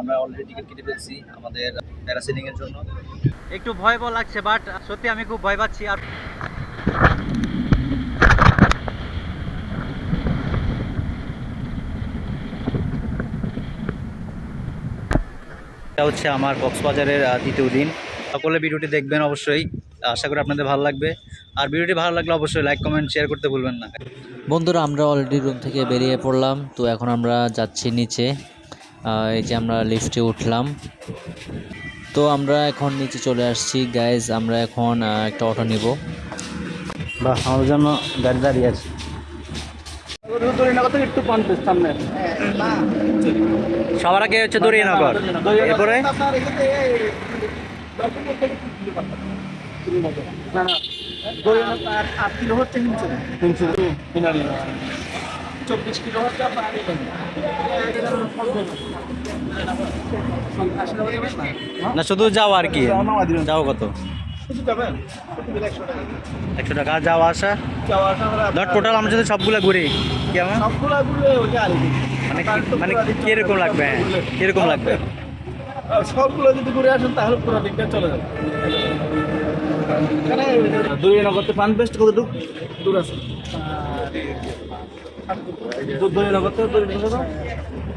আমরা already ticket কেটে ফেলছি আমাদের প্যারাসেলিং এর জন্য। একটু ভয় লাগছে, বাট সত্যি আমি খুব ভয় পাচ্ছি। আর এটা হচ্ছে আমার কক্সবাজারের দ্বিতীয় দিন। সকলে ভিডিওটি দেখবেন অবশ্যই, আশা করি আপনাদের ভালো লাগবে। আর ভিডিওটি ভালো লাগলে অবশ্যই লাইক কমেন্ট শেয়ার করতে ভুলবেন না। বন্ধুরা, আমরা অলরেডি রুম থেকে বেরিয়ে পড়লাম। তো এখন আমরা যাচ্ছি নিচে। এই যে আমরা লিফটে উঠলাম। তো আমরা এখন নিচে চলে আসছি গাইজ। আমরা এখন একটা অটো নিব। বাহ, আমাদের জন্য গাড়ি দাঁড়িয়ে আছে। সবার আগে হচ্ছে দরিয়ানগর, এরপরে না শুধু যাও আর কি, যাও কত 100 টাকা যাওয়া আসা। ধর টোটাল আমরা যদি সবগুলো ঘুরি কেমন মানে কিরকম লাগবে? কিরকম লাগবে? সবগুলো যদি ঘুরে আসেন তাহলে পুরো দিকটা চলে যাবে। দরিয়ানগর তো পান বেস্ট কতটুকু দূর আছে?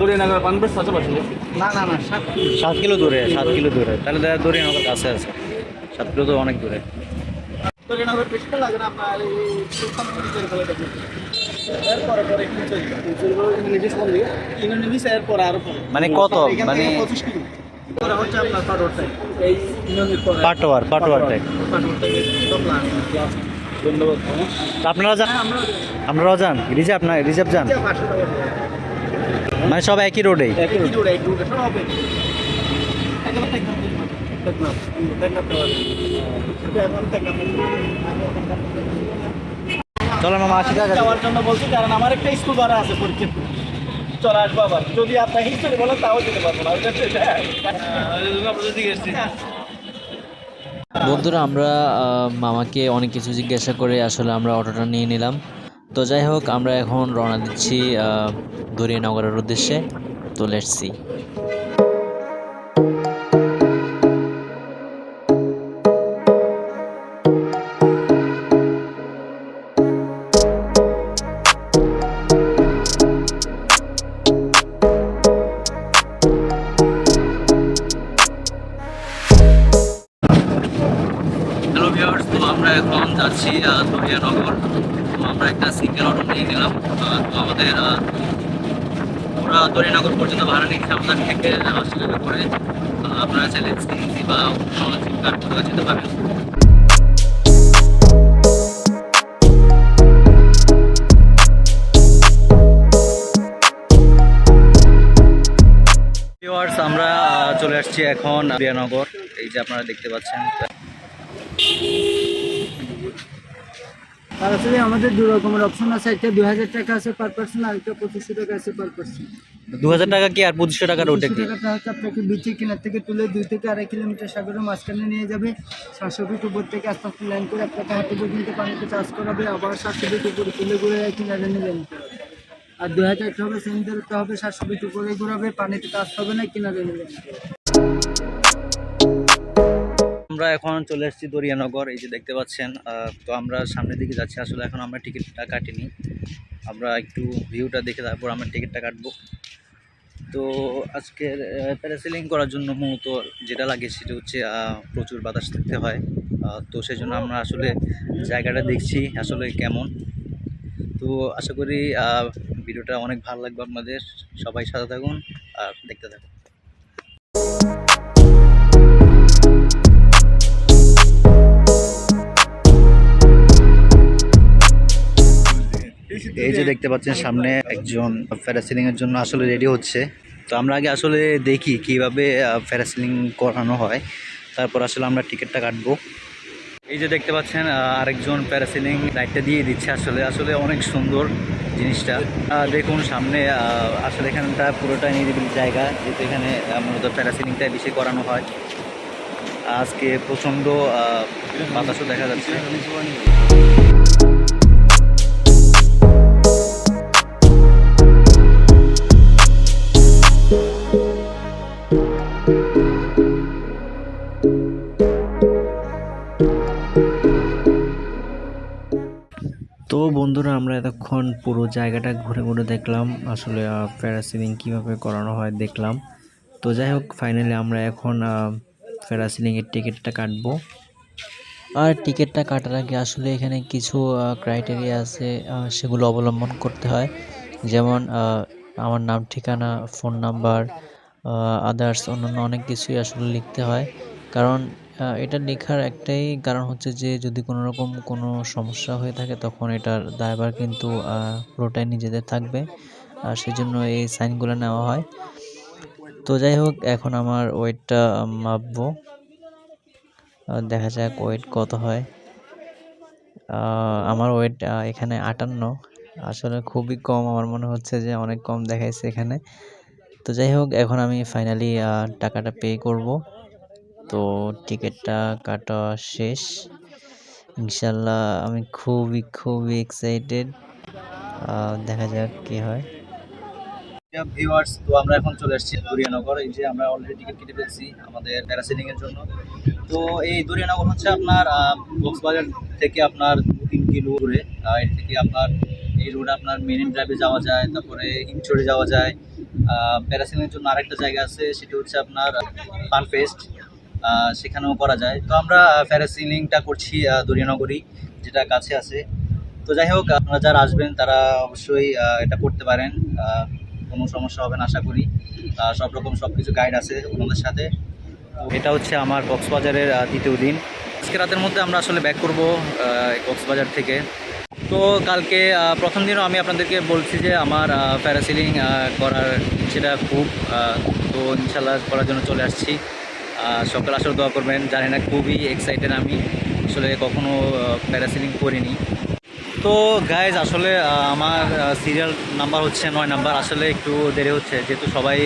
দরিয়ানগর পান বেস্ট পাশাপাশি না না না 7 কিলো দূরে, 7 কিলো দূরে। তাহলে দরিয়ানগর কাছে আছে, 7 কিলো তো অনেক দূরে। দরিয়ানগর বেশিটা লাগে না আপনার মানে কত মানে পাটোয়ারটাই আপনারা যান? আপনারাও যান রিজার্ভ? না রিজার্ভ যান মানে সব একই রোডেই? চলো মামা 80 টাকা যাওয়ার জন্য বলছি, কারণ আমার একটা স্কুল ভাড়া আছে পরীক্ষা চলে আসবো আবার। যদি আপনার হিস্টোরি বলেন তাও যেতে পারবো না। বন্ধুরা, আমরা মামাকে অনেক কিছু জিজ্ঞাসা করে আসলে আমরা অটোটা নিয়ে নিলাম। তো যাই হোক, আমরা এখন রওনা দিচ্ছি দরিয়ানগরের উদ্দেশ্যে। তো লেটস সি। হ্যালো ভিউয়ার্স, তো আমরা এখন যাচ্ছি দরিয়ানগর। তো আমরা একটা সিঙ্গেল অটো নিয়ে নিলাম। তো আমাদের পুরো দরিয়ানগর পর্যন্ত ভাড়া নিচ্ছে আমাদের থেকে 80 টাকা করে। আপনারা চাইলে সিএনজি বা কার্ড করে যেতে পারেন। ভিউয়ার্স, আমরা চলে আসছি এখন দরিয়ানগর। এই যে আপনারা দেখতে পাচ্ছেন। আর আসলে আমাদের দু রকমের অপশন আছে। একটা 2000 টাকা আছে পার পার্সন, আর একটা 2500 টাকা আছে পার পার্সন। 2000 টাকা কি আর 2500 টাকার ওটা কি? টাকাটা হচ্ছে আপনাকে বিচের কিনার থেকে তুলে 2 থেকে 2.5 কিলোমিটার সাগরের মাঝখানে নিয়ে যাবে। 700 ফিট উপর থেকে আস্তে আস্তে লাইন করে আপনাকে হাতে পর্যন্ত পানিতে চাষ করাবে। আবার 700 ফিট উপরে তুলে ঘুরে কিনারে নিয়ে যাবে। আর 2000 টাকা হবে সেম ধরতে হবে। 700 ফিট উপরে ঘুরাবে, পানিতে চাষ হবে না, কিনারে নিয়ে যাবে। আমরা এখন চলে এসেছি দরিয়ানগর, এই যে দেখতে পাচ্ছেন। তো আমরা সামনের দিকে যাচ্ছি। আসলে এখন আমরা টিকিটটা কাটিনি, আমরা একটু ভিউটা দেখে তারপর আমরা টিকিটটা কাটবো। তো আজকের প্যারাসেলিং করার জন্য মূলত যেটা লাগে সেটা হচ্ছে প্রচুর বাতাস থাকতে হয়। তো সেই জন্য আমরা আসলে জায়গাটা দেখছি আসলে কেমন। তো আশা করি ভিডিওটা অনেক ভালো লাগবে আপনাদের। সবাই সাথে থাকুন আর দেখতে থাকুন। এই যে দেখতে পাচ্ছেন সামনে একজন প্যারাসেলিং এর জন্য আসলে রেডি হচ্ছে। তো আমরা আগে আসলে দেখি কিভাবে প্যারাসেলিং করানো হয়, তারপর আসলে আমরা টিকিটটা কাটবো। এই যে দেখতে পাচ্ছেন আরেকজন প্যারাসেলিং রাইডটা দিয়ে দিচ্ছে। আসলে অনেক সুন্দর জিনিসটা। দেখুন সামনে আসলে এখানটা পুরোটা নিরিবিলি জায়গা, যেহেতু এখানে মূলত প্যারাসেলিংটা বেশি করানো হয়। আজকে প্রচণ্ড বাতাসও দেখা যাচ্ছে। বন্ধুরা আমরা এতক্ষণ পুরো জায়গাটা ঘুরে ঘুরে দেখলাম, আসলে প্যারাসিলিং কীভাবে করানো হয় দেখলাম। তো যাই হোক, ফাইনালি আমরা এখন প্যারাসিলিংয়ের টিকিটটা কাটবো। আর টিকিটটা কাটার আগে আসলে এখানে কিছু ক্রাইটেরিয়া আছে, সেগুলো অবলম্বন করতে হয়। যেমন আমার নাম, ঠিকানা, ফোন নাম্বার, আদার্স অন্যান্য অনেক কিছুই আসলে লিখতে হয়। কারণ এটা লেখার একটাই কারণ হচ্ছে যে যদি কোনো রকম কোনো সমস্যা হয়ে থাকে তখন এটার দায়ভার কিন্তু পুরোটাই নিজেদের থাকবে। সেজন্য এই সাইনগুলো নেওয়া হয়। তো যাই হোক, এখন আমার ওয়েটটা মাপবো, দেখা যাক ওয়েট কত হয়। আমার ওয়েট এখানে 58, আসলে খুবই কম, আমার মনে হচ্ছে যে অনেক কম দেখাইছে এখানে। তো যাই হোক, এখন আমি ফাইনালি টাকাটা পে করব। তো টিকিটটা কাটা শেষ, ইনশাল্লাহ আমি খুবই এক্সাইটেড, দেখা যাক কি হয়। ভিউয়ার্স, তো আমরা এখন চলে এসেছি দরিয়ানগর। এই যে আমরা অলরেডি টিকিট কেটে ফেলছি আমাদের প্যারাসেলিং এর জন্য। তো এই দরিয়ানগর হচ্ছে আপনার কক্সবাজার থেকে আপনার 3 কিলো দূরে। এর থেকে আপনার এই রোডে আপনার মেরিন ড্রাইভে যাওয়া যায়, তারপরে হিমছড়ি যাওয়া যায়। প্যারাসেলিং এর জন্য আরেকটা জায়গা আছে, সেটা হচ্ছে আপনার ফানফেস্ট, সেখানেও করা যায়। তো আমরা প্যারাসেলিংটা করছি দরিয়ানগরই, যেটা কাছে আছে। তো যাই হোক, আপনারা যারা আসবেন তারা অবশ্যই এটা করতে পারেন, কোনো সমস্যা হবে না আশা করি। সব রকম সব কিছু গাইড আছে ওনাদের সাথে। এটা হচ্ছে আমার কক্সবাজারের দ্বিতীয় দিন। আজকে রাতের মধ্যে আমরা আসলে ব্যাক করব কক্সবাজার থেকে। তো কালকে প্রথম দিনও আমি আপনাদেরকে বলছি যে আমার প্যারাসেলিং করার সেটা খুব, তো ইনশাল্লাহ করার জন্য চলে আসছি। সকলে আসলে দোয়া করবেন। জানি না, খুবই এক্সাইটেড আমি, আসলে কখনো প্যারাসেলিং করিনি। তো গাইজ, আসলে আমার সিরিয়াল নাম্বার হচ্ছে 9 নাম্বার। আসলে একটু দেরি হচ্ছে, যেহেতু সবাই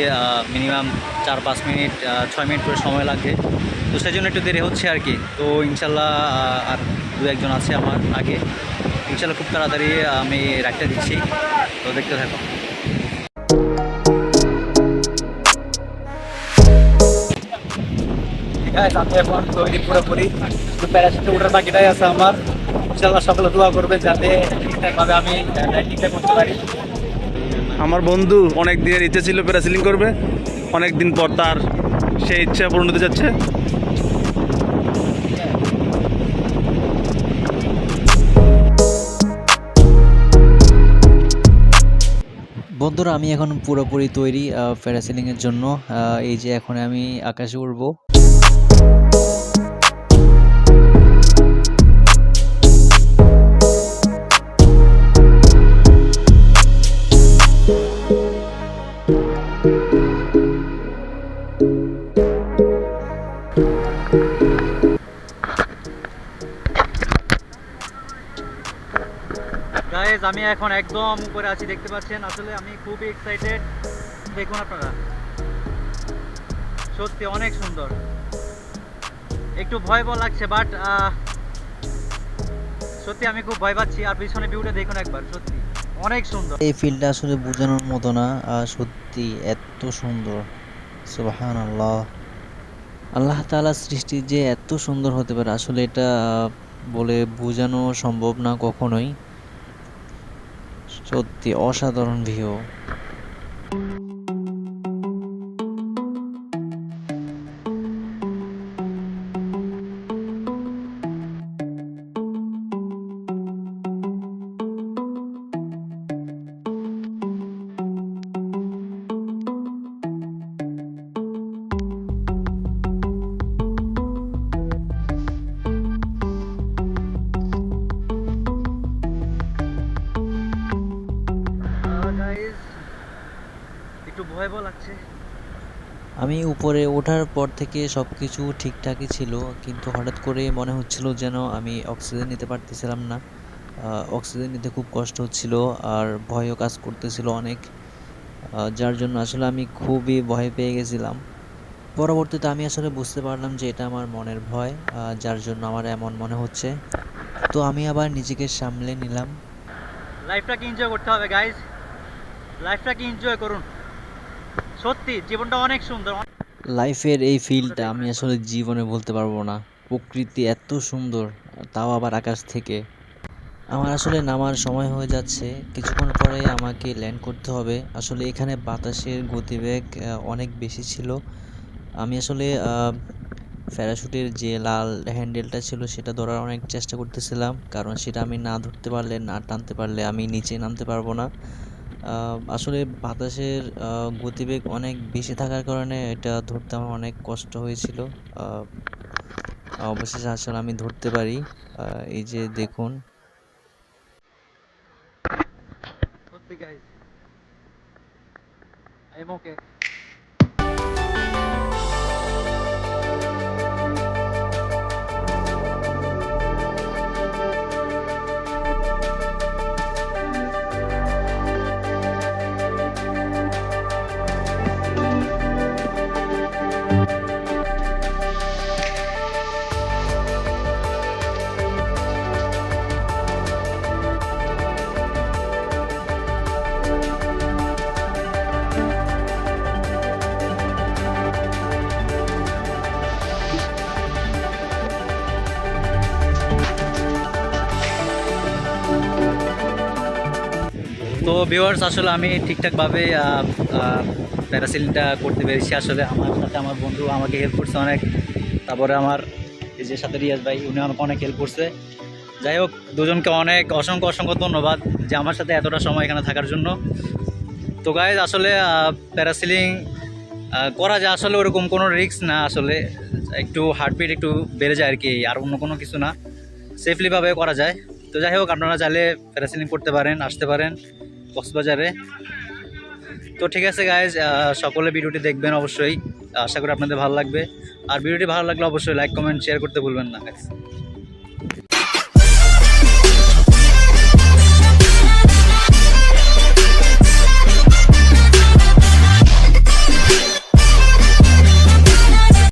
মিনিমাম 4-5 মিনিট 6 মিনিট করে সময় লাগে, তো সেই জন্য একটু দেরি হচ্ছে আর কি। তো ইনশাল্লাহ আর 2-1 জন আছে আমার আগে, ইনশাল্লাহ খুব তাড়াতাড়ি আমি রাখতে দিচ্ছি। তো দেখতে থাকো। আমি এখন তৈরি পুরোপুরি, প্যারাশুটে ওঠার বাকিটাই আছে আমার। ইনশাআল্লাহ সকলে দোয়া করবে যাতে ঠিকঠাকভাবে আমি ল্যান্ডিংটা করতে পারি। আমার বন্ধু অনেক দিনের ইচ্ছে ছিল প্যারাসেলিং করবে, অনেক দিন পর তার সেই ইচ্ছা পূরণ হতে যাচ্ছে। বন্ধুরা, আমি এখন পুরোপুরি তৈরি প্যারাসেলিংয়ের জন্য। এই যে এখন আমি আকাশে উড়বো। গাইজ, আমি এখন একদম উপরে আছি, দেখতে পাচ্ছেন। আসলে আমি খুবই এক্সাইটেড, দেখুন আপনারা, সত্যি অনেক সুন্দর। একটু ভয় লাগছে, বাট সত্যি আমি খুব ভয় পাচ্ছি। আর পিছনে ভিউটা দেখুন একবার, সত্যি অনেক সুন্দর। এই ফিল্ডটা আসলে বোঝানোর মতো না, সত্যি এত সুন্দর। সুবহানাল্লাহ, আল্লাহ তাআলার সৃষ্টি যে এত সুন্দর হতে পারে, আসলে এটা বলে বোঝানো সম্ভব না কখনোই। সত্যি অসাধারণ ভিউ। একটু ভয় লাগছে। আমি উপরে ওঠার পর থেকে সব কিছু ঠিকঠাকই ছিল, কিন্তু হঠাৎ করে মনে হচ্ছিল যেন আমি অক্সিজেন নিতে পারতেছিলাম না। অক্সিজেন নিতে খুব কষ্ট হচ্ছিল, আর ভয়ও কাজ করতেছিল অনেক, যার জন্য আসলে আমি খুবই ভয় পেয়ে গেছিলাম। পরবর্তীতে আমি আসলে বুঝতে পারলাম যে এটা আমার মনের ভয়, যার জন্য আমার এমন মনে হচ্ছে। তো আমি আবার নিজেকে সামলে নিলাম। লাইফটাকে এনজয় করতে হবে গাইজ, লাইফটাকে এনজয় করুন। সত্যি জীবনটা অনেক সুন্দর। লাইফের এই ফিলটা আমি আসলে জীবনে বলতে পারবো না। প্রকৃতি এত সুন্দর, তাও আবার আকাশ থেকে। আমার আসলে নামার সময় হয়ে যাচ্ছে, কিছুক্ষণ পরে আমাকে ল্যান্ড করতে হবে। আসলে এখানে বাতাসের গতিবেগ অনেক বেশি ছিল। আমি আসলে প্যারাশুটের যে লাল হ্যান্ডেলটা ছিল সেটা ধরার অনেক চেষ্টা করতেছিলাম, কারণ সেটা আমি না ধরতে পারলে, না টানতে পারলে আমি নিচে নামতে পারবো না। আসলে বাতাসের গতিবেগ অনেক বেশি থাকার কারণে এটা ধরতে আমার অনেক কষ্ট হয়েছিল। অবশেষে আসলে আমি ধরতে পারি। এই যে দেখুন। সত্যি গাইস, আই এম ওকে। তো ভিউয়ার্স, আসলে আমি ঠিকঠাকভাবে প্যারাসিলিংটা করতে পেরেছি। আসলে আমার সাথে আমার বন্ধু আমাকে হেল্প করছে অনেক, তারপরে আমার এই যে সাথে রিয়াজ ভাই, উনি আমাকে অনেক হেল্প করছে। যাই হোক, দুজনকে অনেক অসংখ্য অসংখ্য ধন্যবাদ যে আমার সাথে এতটা সময় এখানে থাকার জন্য। তো গাইজ, আসলে প্যারাসিলিং করা যায়, আসলে ওরকম কোনো রিস্ক না, আসলে একটু হার্টবিট একটু বেড়ে যায় আর কি, আর অন্য কোনো কিছু না, সেফলিভাবে করা যায়। তো যাই হোক, আপনারা চাইলে প্যারাসিলিং করতে পারেন, আসতে পারেন কক্সবাজারে। তো ঠিক আছে গাইজ, সকলে ভিডিওটি দেখবেন অবশ্যই, আশা করি আপনাদের ভালো লাগবে। আর ভিডিওটি ভালো লাগলে অবশ্যই লাইক, কমেন্ট, শেয়ার করতে ভুলবেন না গাইজ।